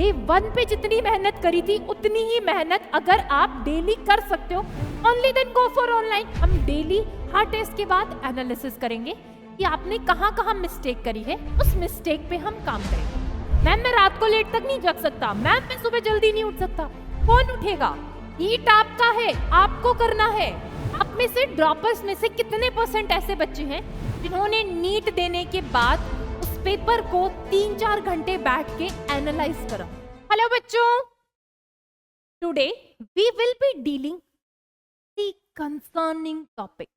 Day 1 पे जितनी मेहनत करी थी उतनी ही मेहनत अगर आप डेली कर सकते हो, only then go for online. हम डेली हर टेस्ट के बाद एनालिसिस करेंगे कि आपने कहाँ कहाँ मिस्टेक करी है, उस मिस्टेक पे हम काम करेंगे। मैम मैं रात को लेट तक नहीं जग सकता, मैम मैं सुबह जल्दी नहीं उठ सकता, कौन उठेगा? नीट आपका है, आपको करना है। आप में से ड्रॉपर्स में से कितने % ऐसे बच्चे हैं जिन्होंने नीट देने के बाद उस पेपर को 3-4 घंटे बैठ के एनालाइज करा? हेलो बच्चों, today we will be dealing the concerning topic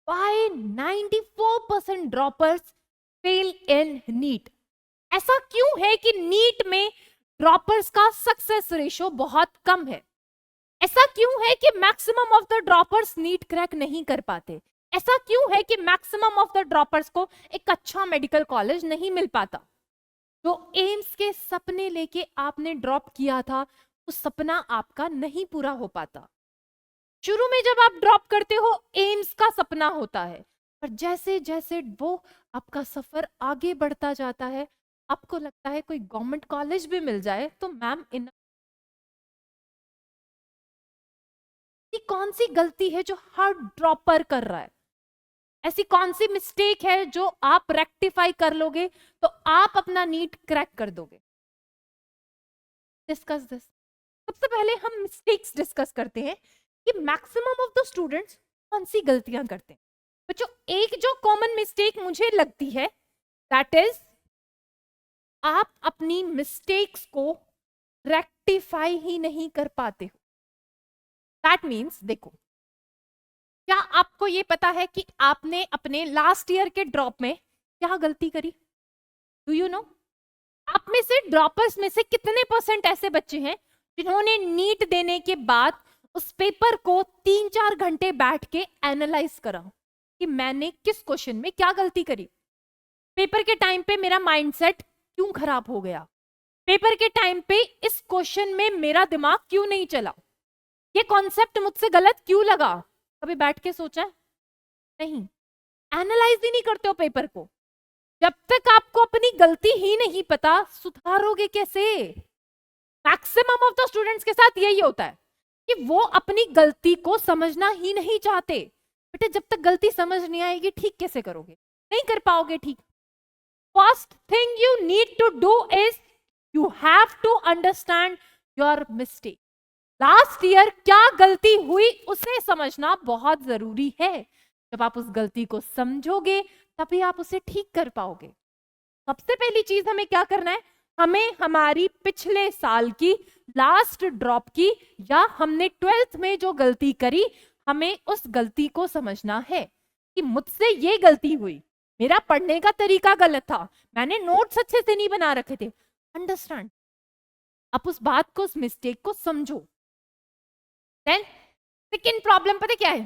why 94% droppers fail in NEET. ऐसा क्यों है कि नीट में ड्रॉपर्स का सक्सेस रेशियो बहुत कम है? ऐसा क्यों है कि maximum of the droppers NEET crack नहीं कर पाते? ऐसा क्यों है कि मैक्सिमम ऑफ द ड्रॉपर्स को एक अच्छा मेडिकल कॉलेज नहीं मिल पाता? जो एम्स के सपने लेके आपने ड्रॉप किया था, वो सपना आपका नहीं पूरा हो पाता। शुरू में जब आप ड्रॉप करते हो एम्स का सपना होता है, पर जैसे जैसे वो आपका सफर आगे बढ़ता जाता है, आपको लगता है कोई गवर्नमेंट कॉलेज भी मिल जाए तो मैम इन कौन सी गलती है जो हर ड्रॉपर कर रहा है? ऐसी कौन सी मिस्टेक है जो आप रेक्टिफाई कर लोगे तो आप अपना नीट क्रैक कर दोगे? Discuss this. सबसे पहले हम मिस्टेक्स डिस्कस करते हैं कि मैक्सिमम ऑफ द स्टूडेंट्स कौन सी गलतियां करते हैं। बच्चों, एक जो कॉमन मिस्टेक मुझे लगती है दैट इज आप अपनी मिस्टेक्स को रेक्टिफाई ही नहीं कर पाते हो। दैट मीन्स, देखो, क्या आपको ये पता है कि आपने अपने लास्ट ईयर के ड्रॉप में क्या गलती करी? Do you know? आप में से ड्रॉपर्स में से कितने % ऐसे बच्चे हैं जिन्होंने नीट देने के बाद उस पेपर को 3-4 घंटे बैठ के एनालाइज करा कि मैंने किस क्वेश्चन में क्या गलती करी? पेपर के टाइम पे मेरा माइंडसेट क्यों खराब हो गया? पेपर के टाइम पे इस क्वेश्चन में मेरा दिमाग क्यों नहीं चला? ये कॉन्सेप्ट मुझसे गलत क्यों लगा? कभी बैठ के सोचा? नहीं। एनालाइज ही नहीं करते हो पेपर को। जब तक आपको अपनी गलती ही नहीं पता, सुधारोगे कैसे? मैक्सिमम ऑफ द स्टूडेंट्स के साथ यही होता है कि वो अपनी गलती को समझना ही नहीं चाहते। बेटे, जब तक गलती समझ नहीं आएगी ठीक कैसे करोगे? नहीं कर पाओगे ठीक। First thing you need to do is you have to understand your mistake. Last year क्या गलती हुई उसे समझना बहुत जरूरी है। जब आप उस गलती को समझोगे तभी आप उसे ठीक कर पाओगे। सबसे पहली चीज हमें क्या करना है? हमें हमारी पिछले साल की लास्ट ड्रॉप की या हमने 12th में जो गलती करी, हमें उस गलती को समझना है कि मुझसे ये गलती हुई, मेरा पढ़ने का तरीका गलत था, मैंने नोट्स अच्छे से नहीं बना रखे थे। अंडरस्टैंड? आप उस बात को, उस मिस्टेक को समझो। देन सेकेंड प्रॉब्लम पता क्या है?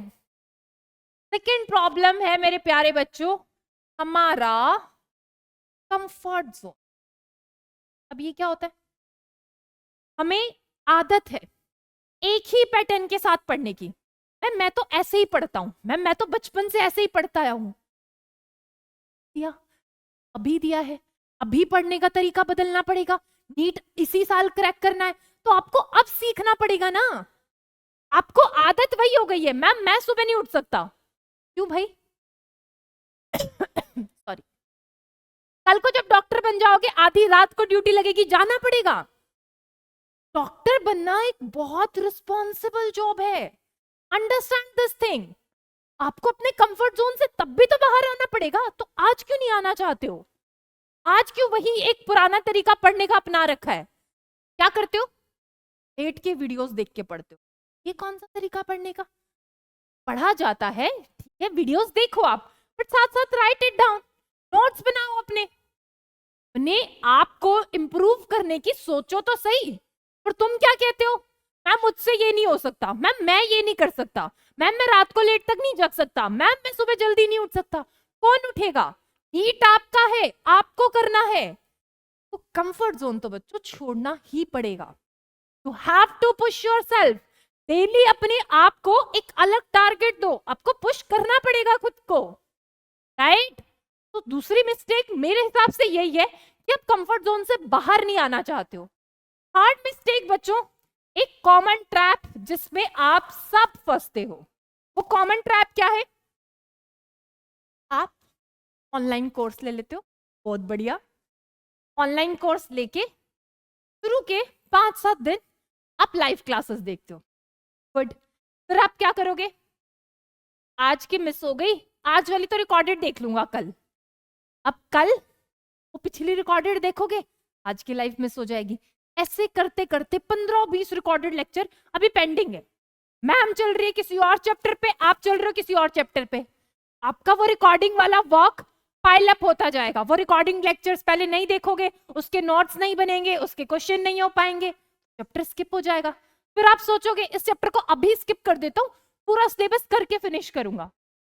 सेकेंड प्रॉब्लम है मेरे प्यारे बच्चों, हमारा कंफर्ट जोन। अब ये क्या होता है? हमें आदत है एक ही पैटर्न के साथ पढ़ने की। मैं तो ऐसे ही पढ़ता हूं, मैं तो बचपन से ऐसे ही पढ़ता आया हूं। दिया, अभी दिया है, अभी पढ़ने का तरीका बदलना पड़ेगा। नीट इसी साल क्रैक करना है तो आपको अब सीखना पड़ेगा ना। आपको आदत वही हो गई है, मैम मैं सुबह नहीं उठ सकता। क्यों भाई? सॉरी। कल को जब डॉक्टर बन जाओगे, आधी रात को ड्यूटी लगेगी, जाना पड़ेगा। डॉक्टर बनना एक बहुत रिस्पॉन्सिबल जॉब है। Understand this thing. आपको अपने कंफर्ट जोन से तब भी तो बाहर आना पड़ेगा। तो आज क्यों नहीं आना चाहते हो? आज क्यों वही एक पुराना तरीका पढ़ने का अपना रखा है? क्या करते हो? नेट के वीडियोस देख के पढ़ते हो। ये कौन सा तरीका पढ़ने का? पढ़ा जाता है, ठीक है, वीडियोस देखो आप, बट साथ साथ राइट इट डाउन, नोट्स बनाओ अपने आप को इंप्रूव करने की सोचो तो सही। पर तुम क्या कहते हो? मैम मुझसे ये नहीं हो सकता, मैम मैं ये नहीं कर सकता, मैम मैं रात को लेट तक नहीं जग सकता, मैम मैं सुबह जल्दी नहीं उठ सकता। कौन उठेगा? नीट आपका है, आपको करना है। तो कंफर्ट जोन तो बच्चों छोड़ना ही पड़ेगा। You have to push yourself. Daily अपने आप को एक अलग टारगेट दो, आपको पुश करना पड़ेगा खुद को, राइट? तो दूसरी मिस्टेक मेरे हिसाब से यही है कि आप कंफर्ट जोन से बाहर नहीं आना चाहते हो। थर्ड मिस्टेक बच्चों, एक कॉमन ट्रैप जिसमें आप सब फंसते हो। वो कॉमन ट्रैप क्या है? आप ऑनलाइन कोर्स ले लेते हो, बहुत बढ़िया। ऑनलाइन कोर्स लेके शुरू के 5-7 दिन आप लाइव क्लासेस देखते हो, गुड। फिर आप क्या करोगे? आज की मिस हो गई, आज वाली तो रिकॉर्डेड देख लूंगा कल। अब कल वो पिछली रिकॉर्डेड देखोगे, आज की लाइव मिस हो जाएगी। ऐसे करते करते 15-20 रिकॉर्डेड लेक्चर अभी पेंडिंग है। मैम चल रही है किसी और चैप्टर पे, आप चल रहे हो किसी और चैप्टर पे। आपका वो रिकॉर्डिंग वाला वर्क पाइल अप होता जाएगा। वो रिकॉर्डिंग लेक्चर्स पहले नहीं देखोगे, उसके नोट्स नहीं बनेंगे, उसके क्वेश्चन नहीं हो पाएंगे, चैप्टर स्किप हो जाएगा। फिर आप सोचोगे इस चैप्टर को अभी स्किप कर देता हूँ, पूरा सिलेबस करके फिनिश करूंगा।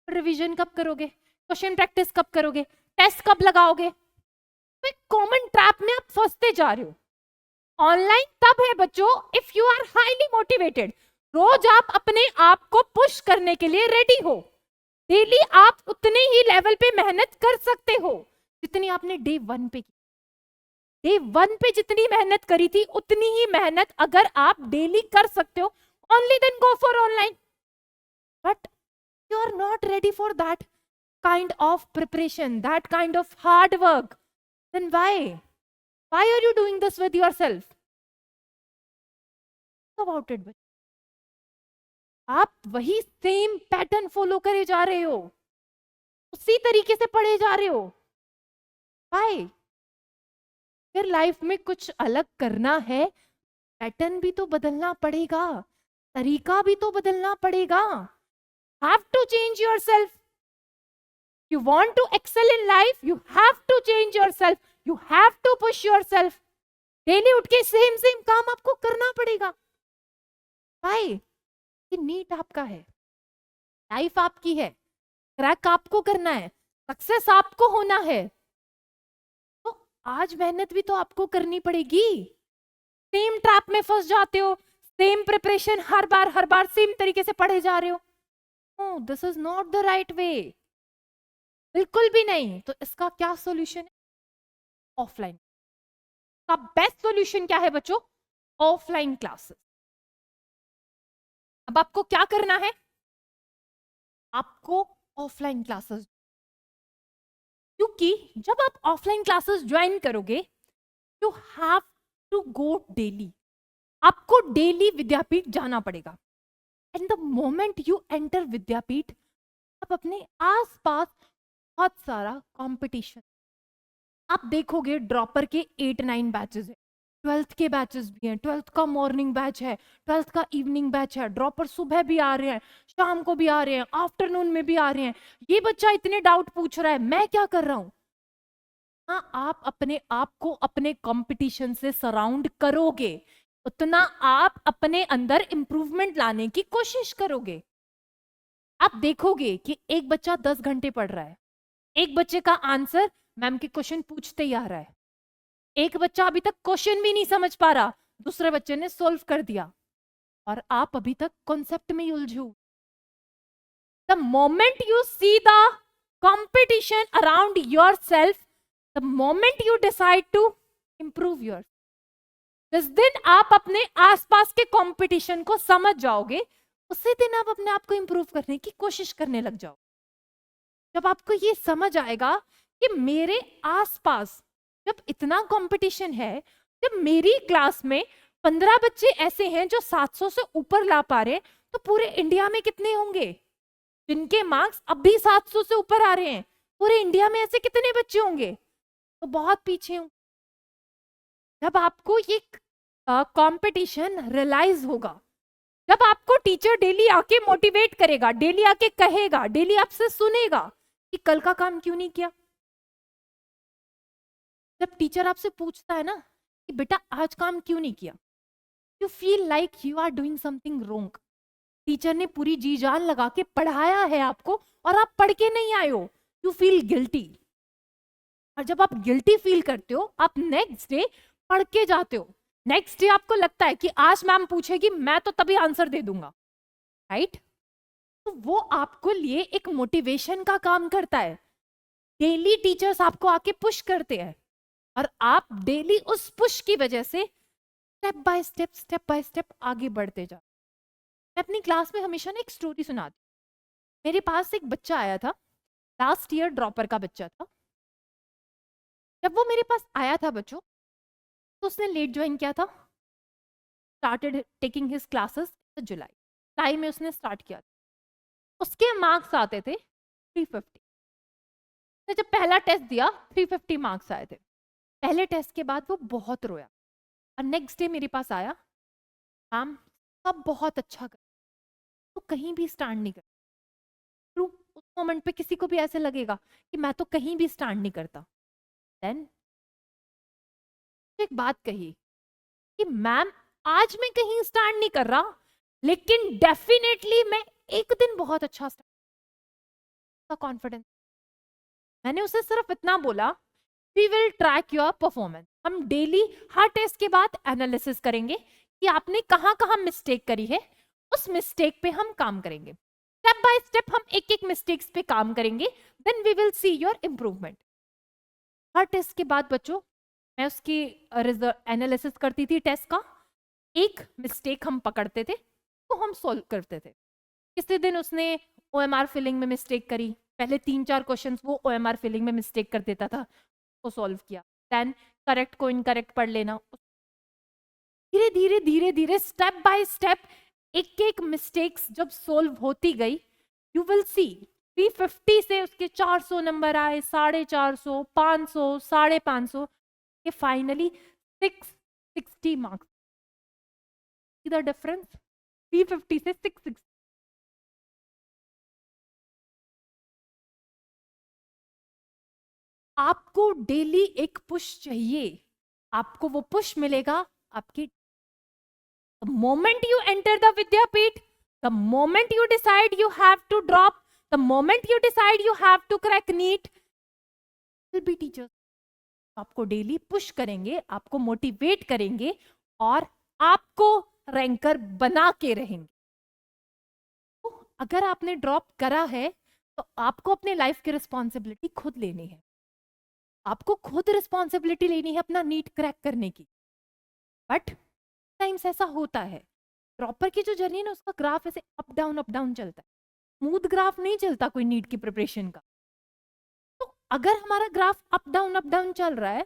रिवीजन कब करोगे? क्वेश्चन प्रैक्टिस कब करोगे? टेस्ट कब लगाओगे? तो एक कॉमन ट्रैप में आप फंसते जा रहे हो। ऑनलाइन तब है बच्चों if you are highly motivated. रोज आप अपने आप को पुश करने के लिए रेडी हो। डेली आप उतने ही लेवल पे मेहनत कर सकते हो जितनी आपने डे 1 पे की। डे 1 पे जितनी मेहनत करी थी उतनी ही मेहनत अगर आप डेली कर सकते हो, only then go for online. But you are not ready for that kind of preparation, that kind of hard work. Then why are you doing this with yourself? Think about it. आप वही same pattern follow करे जा रहे हो, उसी तरीके से पढ़े जा रहे हो। Why? फिर लाइफ में कुछ अलग करना है, पैटर्न भी तो बदलना पड़ेगा, तरीका भी तो बदलना पड़ेगा। Have to change yourself. You want to excel in life, you have to change yourself. You have to push yourself. Daily उठ के सेम सेम काम आपको करना पड़ेगा। Why? कि नीट आपका है, लाइफ आपकी है, क्रैक आपको करना है, सक्सेस आपको होना है, तो आज मेहनत भी तो आपको करनी पड़ेगी। सेम ट्रैप में फंस जाते हो, सेम प्रिपरेशन हर बार सेम तरीके से पढ़े जा रहे हो। No, this is not the right way, बिल्कुल भी नहीं। तो इसका क्या सॉल्यूशन है? ऑफलाइन का बेस्ट सॉल्यूशन क्या है बच्चों? Offline classes. अब आपको क्या करना है? आपको ऑफलाइन क्लासेस, क्योंकि जब आप ऑफलाइन क्लासेस ज्वाइन करोगे you have to go daily. आपको डेली विद्यापीठ जाना पड़ेगा। And the moment you enter Vidyapeeth, आप अपने आसपास बहुत सारा कंपटीशन आप देखोगे। ड्रॉपर के 8-9 बैचेस है, 12th के बैचेस भी हैं, 12th का मॉर्निंग बैच है, 12th का इवनिंग बैच है। ड्रॉपर सुबह भी आ रहे हैं, शाम को भी आ रहे हैं, आफ्टरनून में भी आ रहे हैं। ये बच्चा इतने डाउट पूछ रहा है, मैं क्या कर रहा हूं? हाँ, आप अपने आप को अपने कंपटीशन से सराउंड करोगे, उतना आप अपने अंदर इंप्रूवमेंट लाने की कोशिश करोगे। आप देखोगे कि एक बच्चा 10 घंटे पढ़ रहा है, एक बच्चे का आंसर मैम के क्वेश्चन पूछते ही आ रहा है, एक बच्चा अभी तक क्वेश्चन भी नहीं समझ पा रहा, दूसरे बच्चे ने सॉल्व कर दिया, और आप अभी तक कॉन्सेप्ट में ही उलझो। The moment you see the competition around yourself, the moment you decide to improve your, जिस दिन आप अपने आसपास के कंपटीशन को समझ जाओगे, उसी दिन आप अपने आप को इंप्रूव करने की कोशिश करने लग जाओ। जब आपको ये समझ आएगा कि मेरे आसपास जब इतना कंपटीशन है, जब मेरी क्लास में 15 बच्चे ऐसे हैं जो 700 से ऊपर ला पा रहे हैं, तो पूरे इंडिया में कितने होंगे जिनके मार्क्स अब भी 700 से ऊपर आ रहे हैं? पूरे इंडिया में ऐसे कितने बच्चे होंगे? तो बहुत पीछे हूं। जब आपको ये कंपटीशन रियलाइज होगा, जब आपको टीचर डेली आके मोटिवेट करेगा, डेली आके कहेगा, डेली आपसे सुनेगा कि कल का काम क्यों नहीं किया। जब टीचर आपसे पूछता है ना कि बेटा आज काम क्यों नहीं किया, you feel like you are doing something wrong. Teacher ने पूरी जी जान लगा के पढ़ाया है आपको और आप पढ़ के नहीं आए हो, यू फील गिल्टी। और जब आप गिल्टी फील करते हो, आप नेक्स्ट डे पढ़ के जाते हो। नेक्स्ट डे आपको लगता है कि आज मैम पूछेगी, मैं तो तभी आंसर दे दूंगा, राइट? तो वो आपको लिए एक मोटिवेशन का काम करता है। डेली टीचर्स आपको आके पुश करते हैं और आप डेली उस पुश की वजह से स्टेप बाय स्टेप आगे बढ़ते जाओ। मैं अपनी क्लास में हमेशा ना एक स्टोरी सुनाती हूँ। मेरे पास एक बच्चा आया था, लास्ट ईयर ड्रॉपर का बच्चा था। जब वो मेरे पास आया था बच्चों, तो उसने लेट ज्वाइन किया था, स्टार्टेड टेकिंग हिज क्लासेस जुलाई में उसने स्टार्ट किया था। उसके मार्क्स आते थे 350। उसने जब पहला टेस्ट दिया 350 मार्क्स आए थे। पहले टेस्ट के बाद वो बहुत रोया और नेक्स्ट डे मेरे पास आया, मैम सब बहुत अच्छा कर, तो कहीं भी स्टैंड नहीं कर। ट्रू, उस मोमेंट पे किसी को भी ऐसे लगेगा कि मैं तो कहीं भी स्टैंड नहीं करता। देन एक बात कही कि मैम आज मैं कहीं स्टैंड नहीं कर रहा, लेकिन डेफिनेटली मैं एक दिन बहुत अच्छा स्टैंड, कॉन्फिडेंस। मैंने उसे सिर्फ इतना बोला, we will track your performance. हम डेली हर टेस्ट के बाद एनालिसिस करेंगे कि आपने कहाँ कहाँ मिस्टेक करी है, उस मिस्टेक पे हम काम करेंगे। स्टेप बाय स्टेप हम एक एक मिस्टेक्स पे काम करेंगे, then we will see your improvement. हर टेस्ट के बाद बच्चों मैं उसकी एनालिसिस करती थी टेस्ट का। एक मिस्टेक हम पकड़ते थे तो हम सॉल्व करते थे। किसी दिन उसने OMR फिलिंग में मिस्टेक करी, पहले 3-4 क्वेश्चंस वो OMR फिलिंग में मिस्टेक कर देता था, वो सॉल्व किया। देन करेक्ट को इनकरेक्ट पढ़ लेना। धीरे धीरे धीरे धीरे स्टेप बाय स्टेप एक एक मिस्टेक्स जब सॉल्व होती गई, यू विल सी 350 से उसके 400 नंबर आए, 450, 500, 550, ये फाइनली 660 मार्क्स। द डिफरेंस 350 से 660। आपको डेली एक पुश चाहिए, आपको वो पुश मिलेगा आपकी the moment you enter the Vidyapeeth, the moment you decide you have to drop, the moment you decide you have to crack NEET, will be teachers आपको daily push करेंगे, आपको motivate करेंगे और आपको रैंकर बना के रहेंगे। तो अगर आपने ड्रॉप करा है तो आपको अपने लाइफ की रिस्पॉन्सिबिलिटी खुद लेनी है। आपको खुद रिस्पॉन्सिबिलिटी लेनी है अपना नीट क्रैक करने की। बट टाइम्स ऐसा होता है, ड्रॉपर की जो जर्नी है ना उसका ग्राफ ऐसे अप डाउन चलता है, स्मूथ ग्राफ नहीं चलता कोई नीट की प्रिपरेशन का। तो अगर हमारा ग्राफ अप डाउन चल रहा है,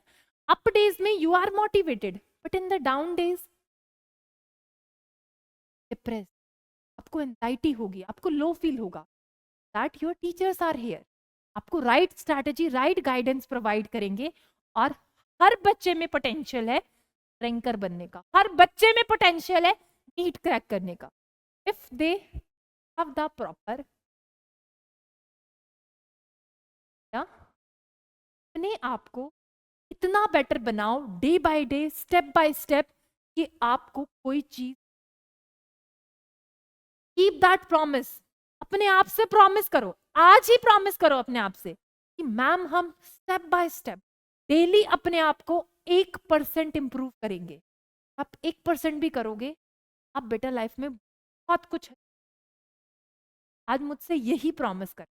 अप डेज में you are motivated, but in the down days depress, आपको एंजाइटी होगी, आपको लो फील होगा। That your teachers are here, आपको right strategy, right guidance provide करेंगे। और हर बच्चे में पोटेंशियल है रैंकर बनने का, हर बच्चे में पोटेंशियल है नीट क्रैक करने का, if they have the proper अपने आप को इतना बेटर बनाओ day by day, step by step, कि आपको कोई चीज, कीप दैट प्रॉमिस, अपने आप से प्रॉमिस करो, आज ही प्रॉमिस करो अपने आप से कि मैम हम स्टेप बाय स्टेप डेली अपने आप को 1% इंप्रूव करेंगे। आप 1% भी करोगे, आप बेटर लाइफ में बहुत कुछ, आज मुझसे यही प्रॉमिस कर।